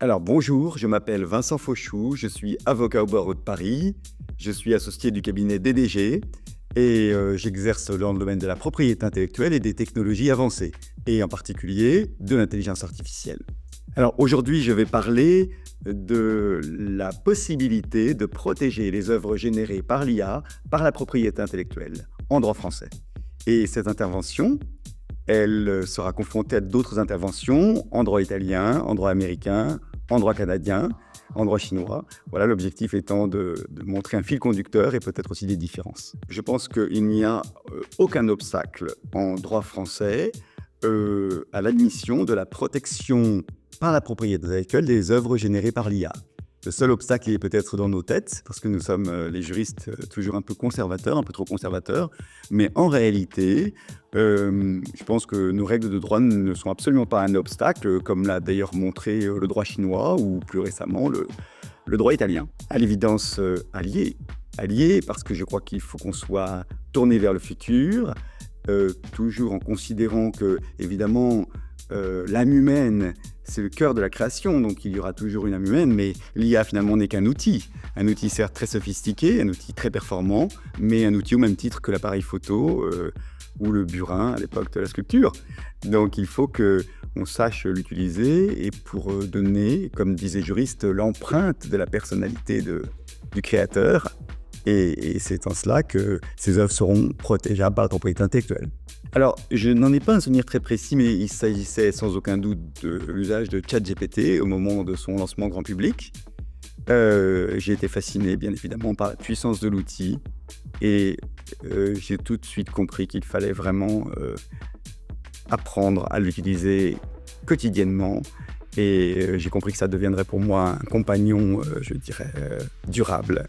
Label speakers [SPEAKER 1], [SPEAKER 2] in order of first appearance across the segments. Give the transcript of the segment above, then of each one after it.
[SPEAKER 1] Alors bonjour, je m'appelle Vincent Fauchou, je suis avocat au barreau de Paris, je suis associé du cabinet DDG et j'exerce dans le domaine de la propriété intellectuelle et des technologies avancées, et en particulier de l'intelligence artificielle. Alors aujourd'hui, je vais parler de la possibilité de protéger les œuvres générées par l'IA par la propriété intellectuelle en droit français. Et cette intervention, elle sera confrontée à d'autres interventions en droit italien, en droit américain, en droit canadien, en droit chinois. Voilà, l'objectif étant de montrer un fil conducteur et peut-être aussi des différences. Je pense qu'il n'y a aucun obstacle en droit français à l'admission de la protection par la propriété intellectuelle des œuvres générées par l'IA. Le seul obstacle est peut-être dans nos têtes, parce que nous sommes les juristes toujours un peu conservateurs, un peu trop conservateurs, mais en réalité, je pense que nos règles de droit ne sont absolument pas un obstacle, comme l'a d'ailleurs montré le droit chinois ou plus récemment le droit italien. À l'évidence, allié, parce que je crois qu'il faut qu'on soit tourné vers le futur, toujours en considérant que, évidemment, l'âme humaine, c'est le cœur de la création, donc il y aura toujours une âme humaine, mais l'IA finalement n'est qu'un outil certes très sophistiqué, un outil très performant, mais un outil au même titre que l'appareil photo ou le burin à l'époque de la sculpture. Donc il faut qu'on sache l'utiliser et pour donner, comme disait le juriste, l'empreinte de la personnalité du créateur. Et c'est en cela que ces œuvres seront protégeables par la propriété intellectuelle. Alors, je n'en ai pas un souvenir très précis, mais il s'agissait sans aucun doute de l'usage de ChatGPT au moment de son lancement grand public. J'ai été fasciné, bien évidemment, par la puissance de l'outil et j'ai tout de suite compris qu'il fallait vraiment apprendre à l'utiliser quotidiennement. Et j'ai compris que ça deviendrait pour moi un compagnon, je dirais, durable.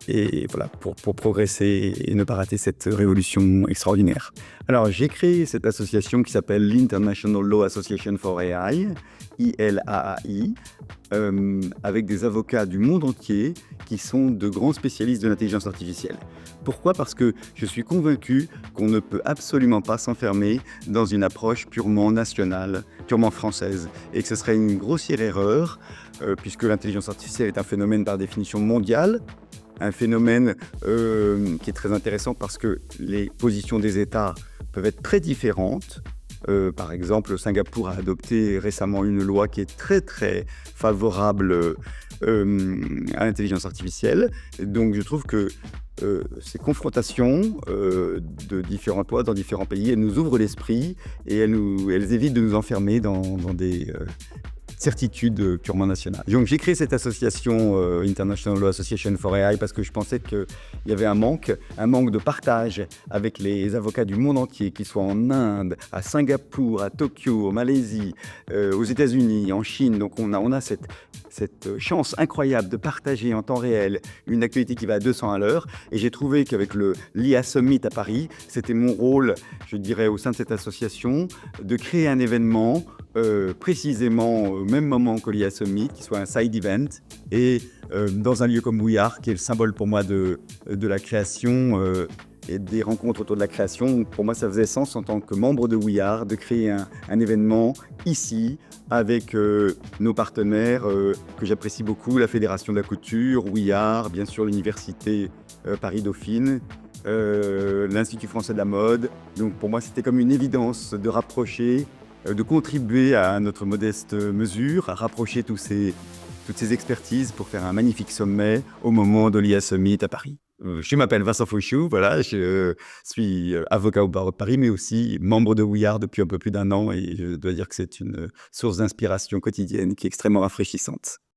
[SPEAKER 1] Et voilà, pour progresser et ne pas rater cette révolution extraordinaire. Alors, j'ai créé cette association qui s'appelle l'International Law Association for AI, ILAAI, avec des avocats du monde entier qui sont de grands spécialistes de l'intelligence artificielle. Pourquoi ? Parce que je suis convaincu qu'on ne peut absolument pas s'enfermer dans une approche purement nationale, purement française, et que ce serait une grossière erreur, puisque l'intelligence artificielle est un phénomène par définition mondial, un phénomène qui est très intéressant parce que les positions des États peuvent être très différentes. Par exemple, Singapour a adopté récemment une loi qui est très très favorable à l'intelligence artificielle. Et donc je trouve que ces confrontations de différentes lois dans différents pays, elles nous ouvrent l'esprit et elles évitent de nous enfermer dans des certitude purement nationale. Donc j'ai créé cette association International Law Association for AI parce que je pensais qu'il y avait un manque de partage avec les avocats du monde entier, qu'ils soient en Inde, à Singapour, à Tokyo, en Malaisie, aux États-Unis, en Chine. Donc on a cette chance incroyable de partager en temps réel une actualité qui va à 200 à l'heure. Et j'ai trouvé qu'avec l'IA Summit à Paris, c'était mon rôle, je dirais, au sein de cette association, de créer un événement précisément au même moment que l'IA Summit, qui soit un side event, et dans un lieu comme We Are, qui est le symbole pour moi de la création et des rencontres autour de la création. Pour moi, ça faisait sens en tant que membre de We Are de créer un événement ici avec nos partenaires que j'apprécie beaucoup, la Fédération de la Couture, We Are, bien sûr l'Université Paris-Dauphine, l'Institut français de la mode. Donc pour moi, c'était comme une évidence de rapprocher, de contribuer à notre modeste mesure, à rapprocher toutes ces expertises pour faire un magnifique sommet au moment de l'IA Summit à Paris. Je m'appelle Vincent Fauchou, voilà, je suis avocat au barreau de Paris, mais aussi membre de We Are depuis un peu plus d'1 an et je dois dire que c'est une source d'inspiration quotidienne qui est extrêmement rafraîchissante.